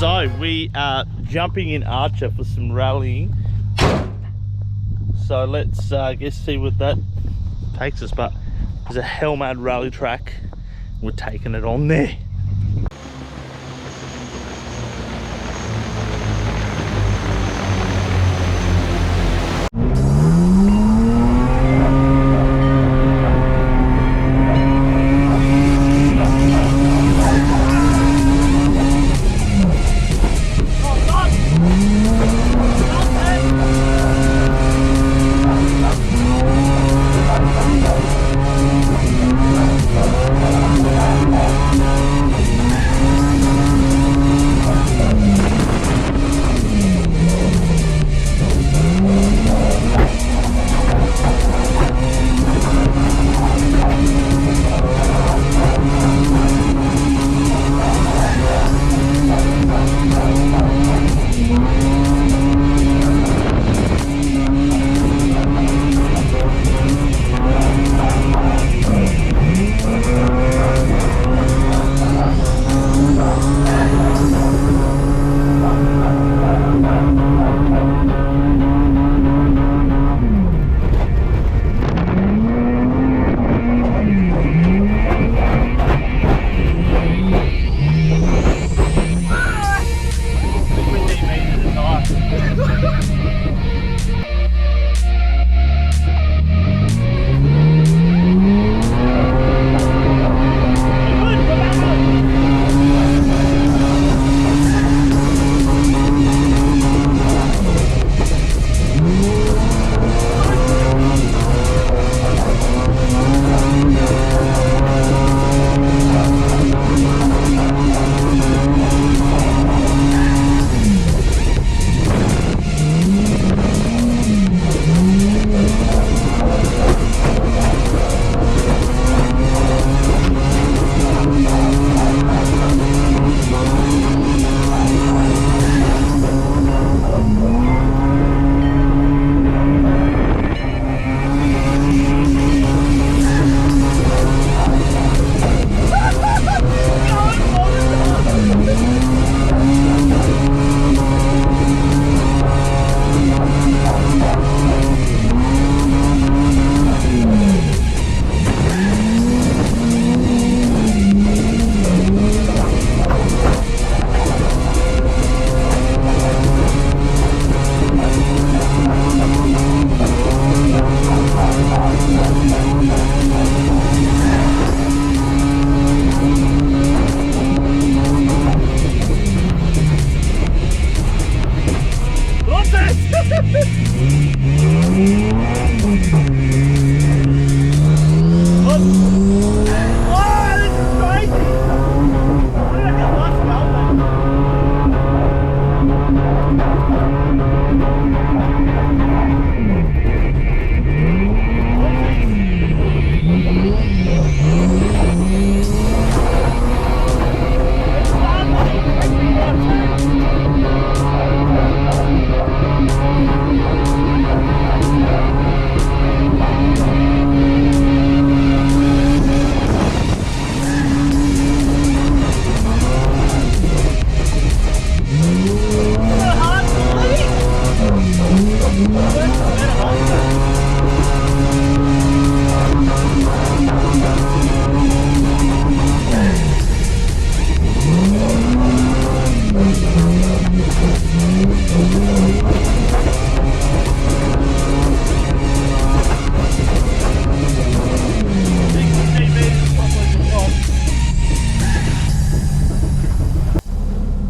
So we are jumping in Archer for some rallying. So let's guess see what that takes us. But there's a hell mad rally track. We're taking it on there.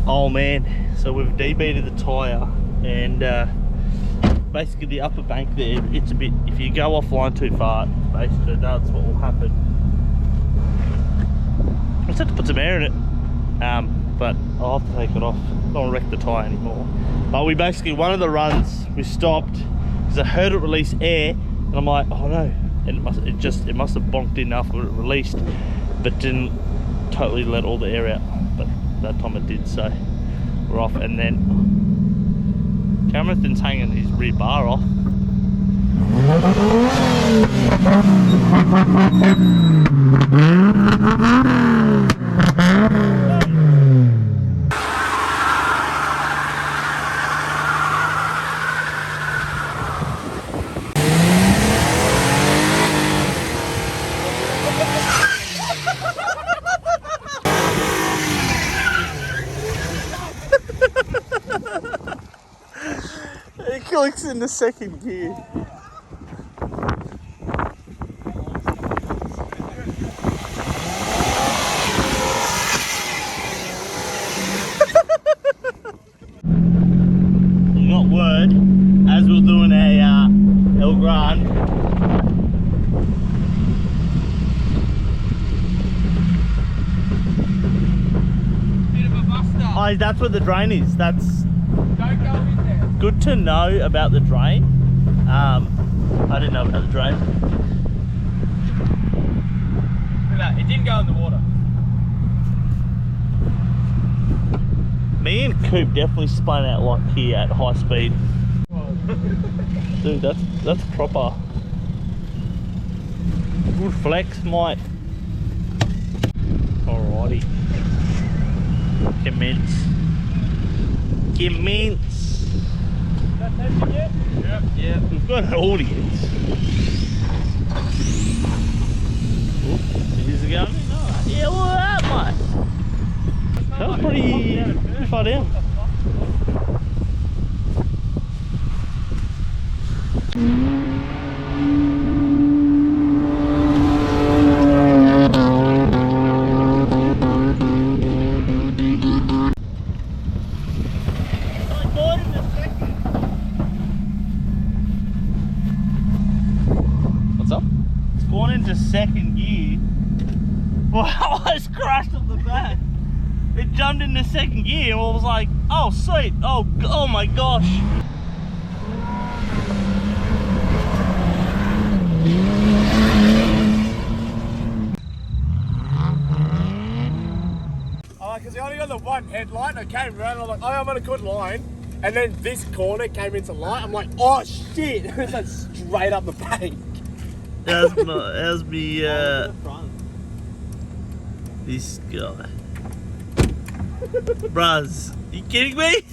Oh man, so we've debeated the tyre, and basically the upper bank there, it's a bit, if you go offline too far, basically that's what will happen. I just have to put some air in it, but I'll have to take it off. I don't want to wreck the tyre anymore. But we basically, one of the runs, we stopped because I heard it release air, and I'm like, oh no, and it must have bonked in after it released, but didn't totally let all the air out. But that time it did, so we're off. And then Cameron's hanging his rear bar off. clicks into second gear. You got word as we were doing a El Gran. Bit of a buster. Oh, that's where the drain is. That's Don't go in there. good to know about the drain. I didn't know about the drain. Look at that, it didn't go in the water. Me and Coop definitely spun out like here at high speed. Dude, that's proper. Good flex, mate. Alrighty. Commence. That's empty yet? Yep. We've got an audience. Oop, is it going? No. Yeah, look at that, mate. That was pretty far down. What's up? It's gone into second gear. Wow, I just crashed off the back. It jumped into second gear and I was like, oh sweet, oh my gosh. Because I only got the one headlight, I came around and I'm like, oh, I'm on a good line. And then this corner came into light, I'm like, oh shit! It's like straight up the bank. How's me, this guy. Bruz, you kidding me?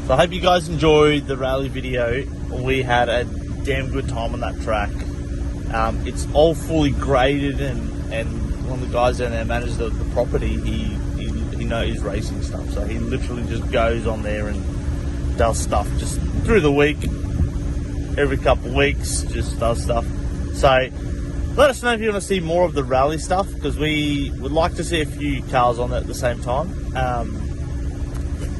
So I hope you guys enjoyed the rally video. We had a damn good time on that track. It's all fully graded, and one of the guys down there manages the property. He knows racing stuff, so he literally just goes on there and does stuff just through the week. Every couple of weeks, just does stuff. So let us know if you want to see more of the rally stuff, because we would like to see a few cars on there at the same time.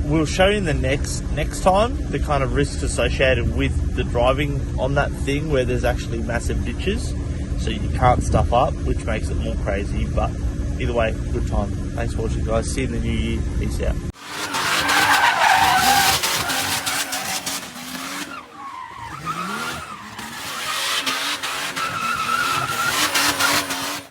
we'll show you in the next time the kind of risks associated with the driving on that thing where there's actually massive ditches, so you can't stuff up, which makes it more crazy. But either way, good time. Thanks for watching, guys. See you in the new year. Peace out.